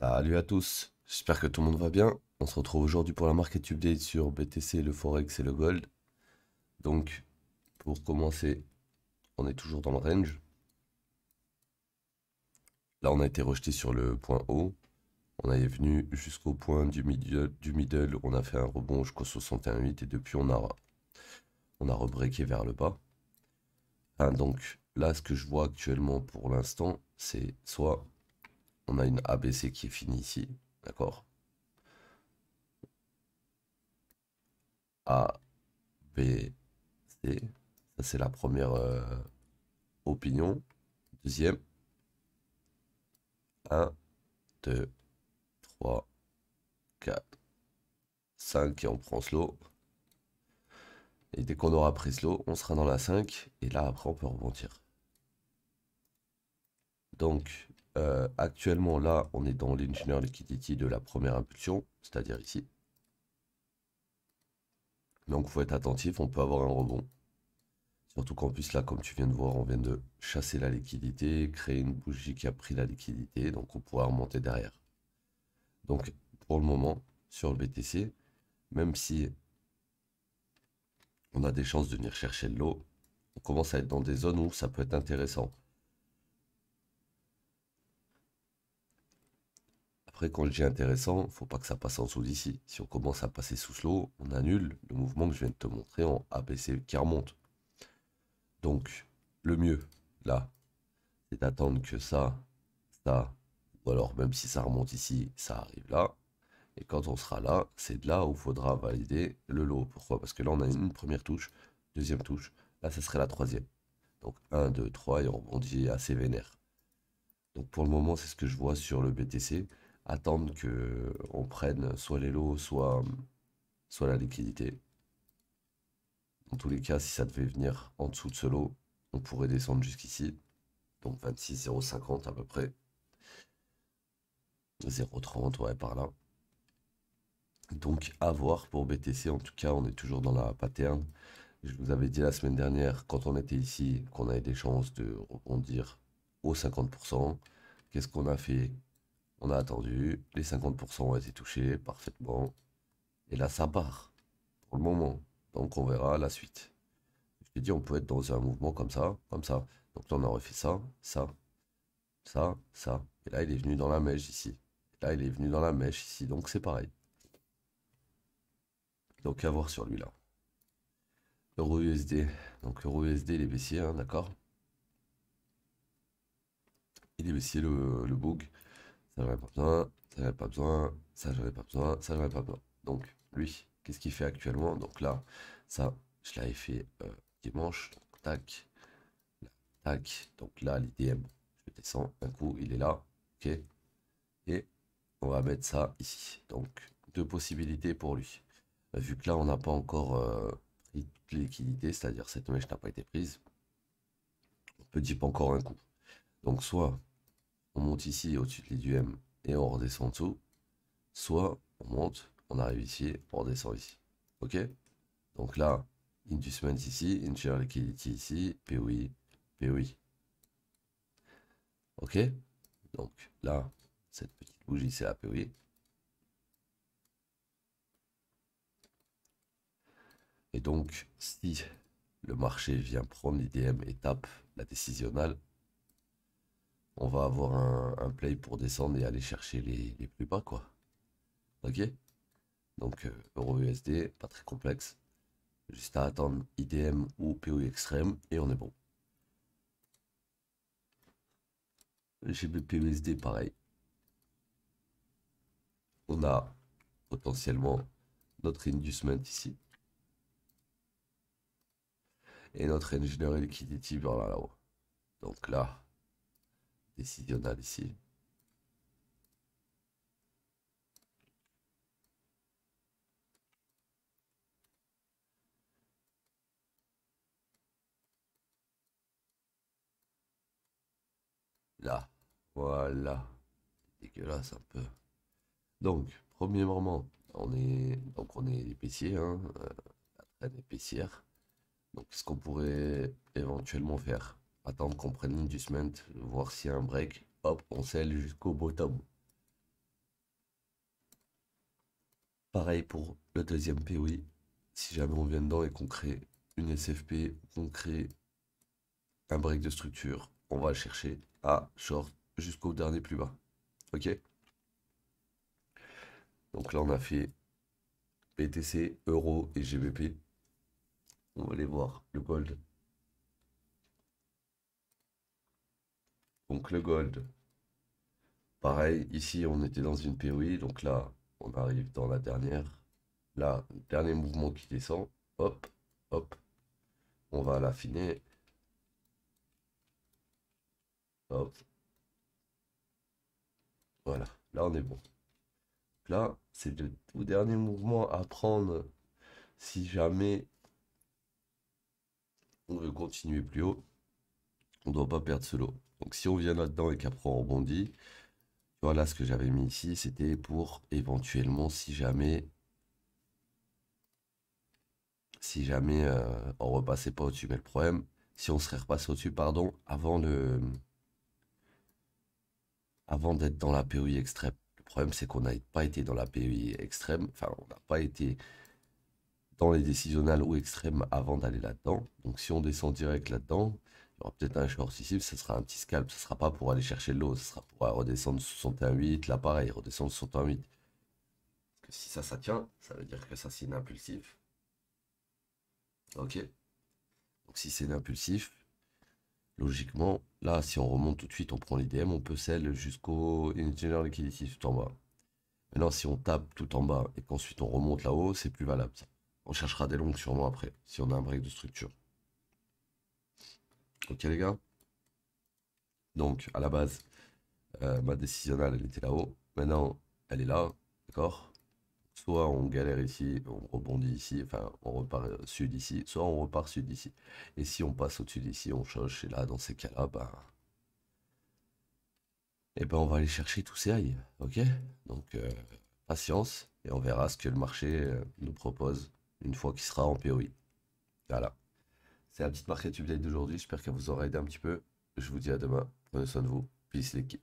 Salut à tous, j'espère que tout le monde va bien. On se retrouve aujourd'hui pour la market update sur BTC, le Forex et le Gold. Donc, pour commencer, on est toujours dans le range. Là, on a été rejeté sur le point haut. On est venu jusqu'au point du middle. On a fait un rebond jusqu'au 61,8 et depuis, on a rebreaké vers le bas. Donc, là, ce que je vois actuellement pour l'instant, c'est soit on a une ABC qui est finie ici, d'accord? A, B, C. Ça, c'est la première opinion. Deuxième, un 2 3 4 5 et on prend slow. Et dès qu'on aura pris slow, on sera dans la 5 et là après on peut rebondir. Donc actuellement là on est dans l'engineer liquidity de la première impulsion, c'est-à-dire ici. Donc faut être attentif, on peut avoir un rebond. Surtout qu'en plus là, comme tu viens de voir, on vient de chasser la liquidité, créer une bougie qui a pris la liquidité, donc on pourra remonter derrière. Donc pour le moment, sur le BTC, même si on a des chances de venir chercher le lot, on commence à être dans des zones où ça peut être intéressant. Après, quand je dis intéressant, faut pas que ça passe en dessous d'ici. Si on commence à passer sous slow, on annule le mouvement que je viens de te montrer en ABC qui remonte. Donc, le mieux, là, c'est d'attendre que ça, ou alors même si ça remonte ici, ça arrive là. Et quand on sera là, c'est de là où il faudra valider le lot. Pourquoi? Parce que là, on a une première touche, deuxième touche. Là, ce serait la troisième. Donc, un 2 3 et on rebondit assez vénère. Donc, pour le moment, c'est ce que je vois sur le BTC. Attendre que on prenne soit les lots, soit la liquidité. Dans tous les cas, si ça devait venir en dessous de ce lot, on pourrait descendre jusqu'ici. Donc 26,050 à peu près. 0,30, ouais, par là. Donc à voir pour BTC. En tout cas, on est toujours dans la pattern. Je vous avais dit la semaine dernière, quand on était ici, qu'on avait des chances de rebondir aux 50%. Qu'est-ce qu'on a fait? On a attendu. Les 50% ont été touchés parfaitement. Et là, ça part pour le moment. Donc on verra la suite. Je t'ai dit, on peut être dans un mouvement comme ça, comme ça. Donc là, on aurait fait ça, ça, ça, ça. Et là, il est venu dans la mèche ici. Et là, il est venu dans la mèche ici. Donc c'est pareil. Donc à voir sur lui là. Euro USD. Donc Euro USD, il est baissier, hein, d'accord? Il est baissier le bug. Ça, j'en ai pas besoin. Ça, j'en ai pas besoin. Ça, j'en ai pas besoin. Ça, j'en ai pas besoin. Donc lui, qu'est-ce qu'il fait actuellement? Donc là, ça, je l'avais fait dimanche. Tac. Tac, donc là, l'IDM, je descends un coup, il est là, ok. Et on va mettre ça ici. Donc, deux possibilités pour lui. Vu que là, on n'a pas encore pris toutes les liquidités, c'est-à-dire cette mèche n'a pas été prise, on peut dip encore un coup. Donc, soit on monte ici au-dessus de l'IDM et on redescend en dessous, soit on monte, on arrive ici, on redescend ici. Ok. Donc là, inducement ici, initial liquidity ici, POI, POI. Ok. Donc là, cette petite bougie, c'est APOI. Et donc, si le marché vient prendre l'IDM et tape la décisionnelle, on va avoir un play pour descendre et aller chercher les plus bas, quoi. Ok? Donc, Euro USD, pas très complexe. Juste à attendre IDM ou POI extrême et on est bon. GBP USD, pareil. On a potentiellement notre inducement ici. Et notre engineer liquidity vers là-haut. Donc là, décisionnel ici. Là, voilà. Dégueulasse un peu. Donc, premier moment, on est épaissier, hein, la traîne épaissière. Donc, ce qu'on pourrait éventuellement faire, attendre qu'on prenne l'inducement, voir s'il y a un break, hop, on scelle jusqu'au bottom. Pareil pour le deuxième POI. Si jamais on vient dedans et qu'on crée une SFP, qu'on crée un break de structure, on va le chercher à short jusqu'au dernier plus bas. Ok? Donc là, on a fait BTC, Euro et GBP. On va aller voir le gold. Donc le gold, pareil, ici on était dans une POI, donc là on arrive dans la dernière. Là, dernier mouvement qui descend, hop, hop, on va l'affiner, hop, voilà, là on est bon. Là, c'est le tout dernier mouvement à prendre si jamais on veut continuer plus haut, on ne doit pas perdre ce lot. Donc si on vient là-dedans et qu'après on rebondit, voilà ce que j'avais mis ici, c'était pour éventuellement si jamais on repassait pas au-dessus. Mais le problème, si on serait repassé au-dessus, pardon, avant d'être dans la POI extrême. Le problème, c'est qu'on n'a pas été dans la POI extrême, enfin, on n'a pas été dans les décisionnales ou extrêmes avant d'aller là-dedans. Donc si on descend direct là-dedans, il y aura peut-être un short ici, ce sera un petit scalp, ce sera pas pour aller chercher l'eau, ce sera pour redescendre 61,8, là pareil, redescendre 61,8. Parce que si ça tient, ça veut dire que ça c'est une impulsif. Ok. Donc si c'est une impulsif, logiquement, là, si on remonte tout de suite, on prend l'IDM, on peut sell jusqu'au General Liquidity tout en bas. Maintenant, si on tape tout en bas et qu'ensuite on remonte là-haut, c'est plus valable ça. On cherchera des longues sûrement après, si on a un break de structure. Ok les gars? Donc, à la base, ma décisionnale, elle était là-haut. Maintenant, elle est là, d'accord? Soit on galère ici, on rebondit ici, enfin, on repart sud ici, soit on repart sud ici. Et si on passe au-dessus d'ici, on change, et là, dans ces cas-là, bah, et ben on va aller chercher tous ces haies, ok? Donc patience et on verra ce que le marché nous propose une fois qu'il sera en POI. Voilà. C'est la petite market update d'aujourd'hui. J'espère qu'elle vous aura aidé un petit peu. Je vous dis à demain. Prenez soin de vous. Peace l'équipe.